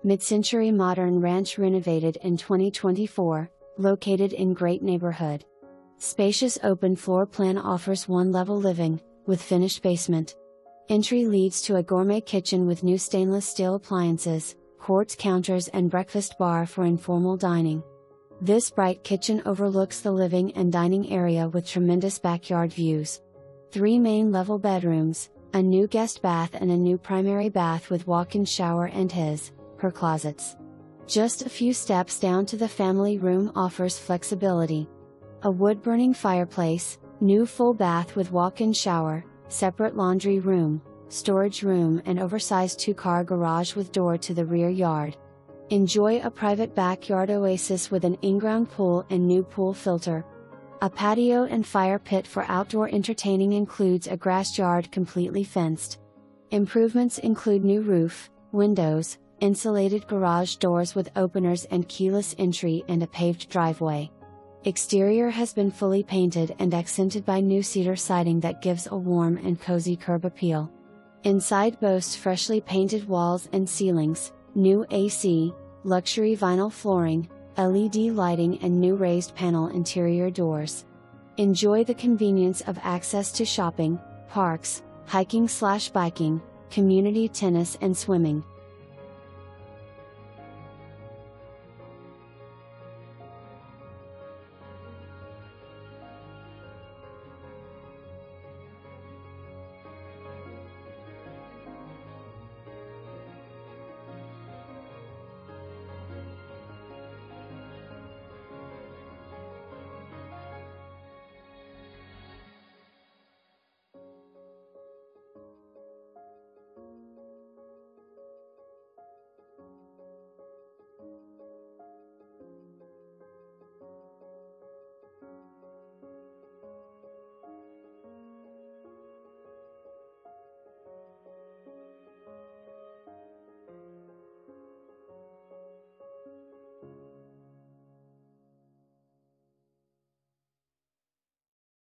mid-century modern ranch renovated in 2024, located in great neighborhood. Spacious open floor plan offers one-level living, with finished basement. Entry leads to a gourmet kitchen with new stainless steel appliances, quartz counters and breakfast bar for informal dining. This bright kitchen overlooks the living and dining area with tremendous backyard views. 3 main level bedrooms, a new guest bath and a new primary bath with walk-in shower and her closets. Just a few steps down to the family room offers flexibility. A wood-burning fireplace, new full bath with walk-in shower, separate laundry room, storage room and oversized 2-car garage with door to the rear yard. Enjoy a private backyard oasis with an inground pool and new pool filter. A patio and fire pit for outdoor entertaining includes a grass yard completely fenced. Improvements include new roof, windows, insulated garage doors with openers and keyless entry and a paved driveway. Exterior has been fully painted and accented by new cedar siding that gives a warm and cozy curb appeal. Inside boasts freshly painted walls and ceilings, new AC, luxury vinyl flooring, LED lighting and new raised panel interior doors. Enjoy the convenience of access to shopping, parks, hiking/biking, community tennis and swimming.